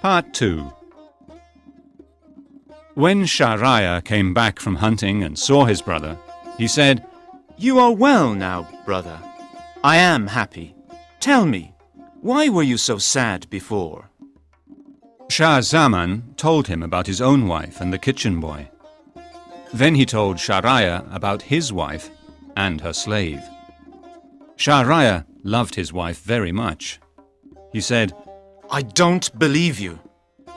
Part 2. When Shahryar came back from hunting and saw his brother, he said, "You are well now, brother. I am happy. Tell me, why were you so sad before?" Shah Zaman told him about his own wife and the kitchen boy. Then he told Shahryar about his wife and her slave. Shahryar loved his wife very much. He said, "I don't believe you.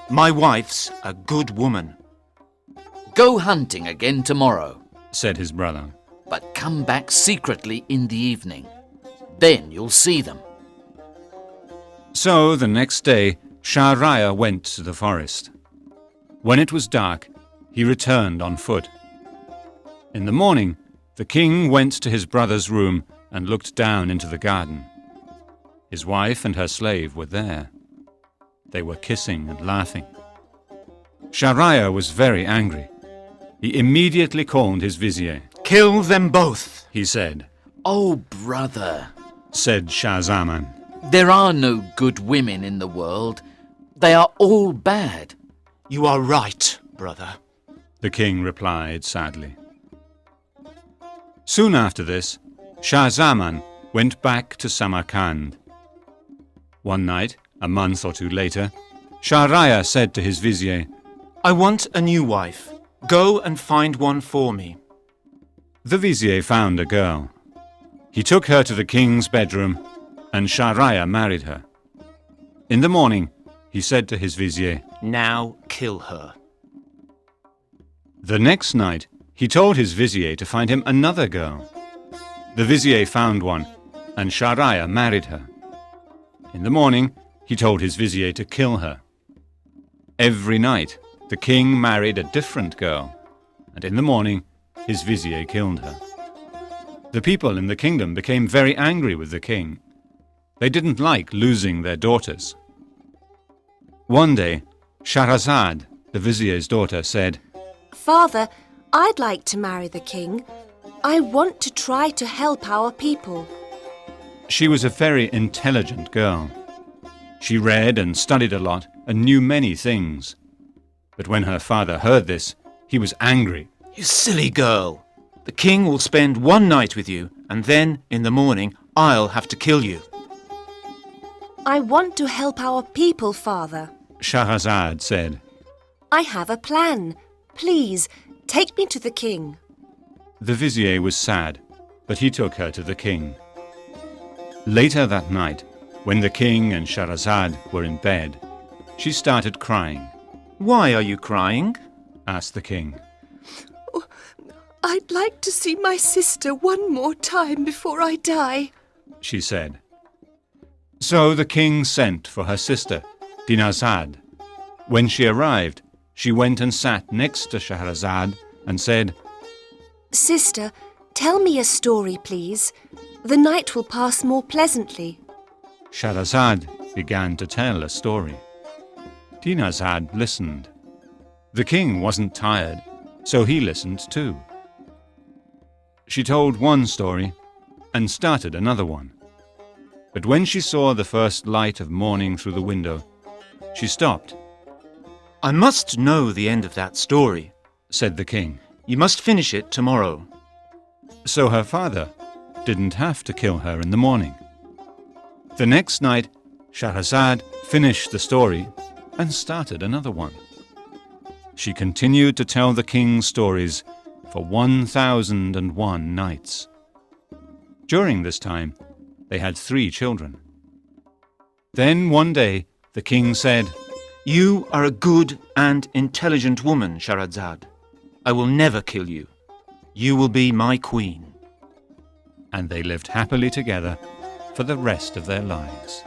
My wife's a good woman." "Go hunting again tomorrow," said his brother. "but come back secretly in the evening. Then you'll see them." So the next day, Shahryar went to the forest. When it was dark, he returned on foot. In the morning, the king went to his brother's room and looked down into the garden. His wife and her slave were there. They were kissing and laughing. Shahryar was very angry. He immediately called his vizier. "Kill them both," he said. "Oh, brother," said Shah Zaman. "there are no good women in the world. They are all bad." "You are right, brother," the king replied sadly. Soon after this, Shah Zaman went back to Samarkand. One night, a month or two later, Shahryar said to his vizier, "I want a new wife. Go and find one for me." The vizier found a girl. He took her to the king's bedroom, and Shahryar married her. In the morning, he said to his vizier, "Now kill her." The next night, he told his vizier to find him another girl. The vizier found one, and Shahryar married her. In the morning, he told his vizier to kill her. Every night, the king married a different girl, and in the morning, his vizier killed her. The people in the kingdom became very angry with the king. They didn't like losing their daughters. One day, Scheherazade, the vizier's daughter, said, "Father, I'd like to marry the king. I want to try to help our people." She was a very intelligent girl. She read and studied a lot and knew many things. But when her father heard this, he was angry. "You silly girl. The king will spend one night with you, and then, in the morning, I'll have to kill you." "I want to help our people, Father." Shahrazad said. "I have a plan. Please, take me to the king." The vizier was sad, but he took her to the king. Later that night, when the king and Shahrazad were in bed, she started crying. "Why are you crying?" asked the king. "Oh, I'd like to see my sister one more time before I die," she said. So the king sent for her sister, Dinazad. When she arrived, she went and sat next to Shahrazad and said, "Sister, tell me a story, please. The night will pass more pleasantly." Shahrazad began to tell a story. Dinazad listened. The king wasn't tired, so he listened too. She told one story and started another one. But when she saw the first light of morning through the window, she stopped. "I must know the end of that story," said the king. "You must finish it tomorrow." So her father didn't have to kill her in the morning. The next night, Shahrazad finished the story and started another one. She continued to tell the king's stories for 1001 nights. During this time, they had 3 children. Then one day, the king said, "You are a good and intelligent woman, Shahrazad. I will never kill you. You will be my queen." And they lived happily together for the rest of their lives.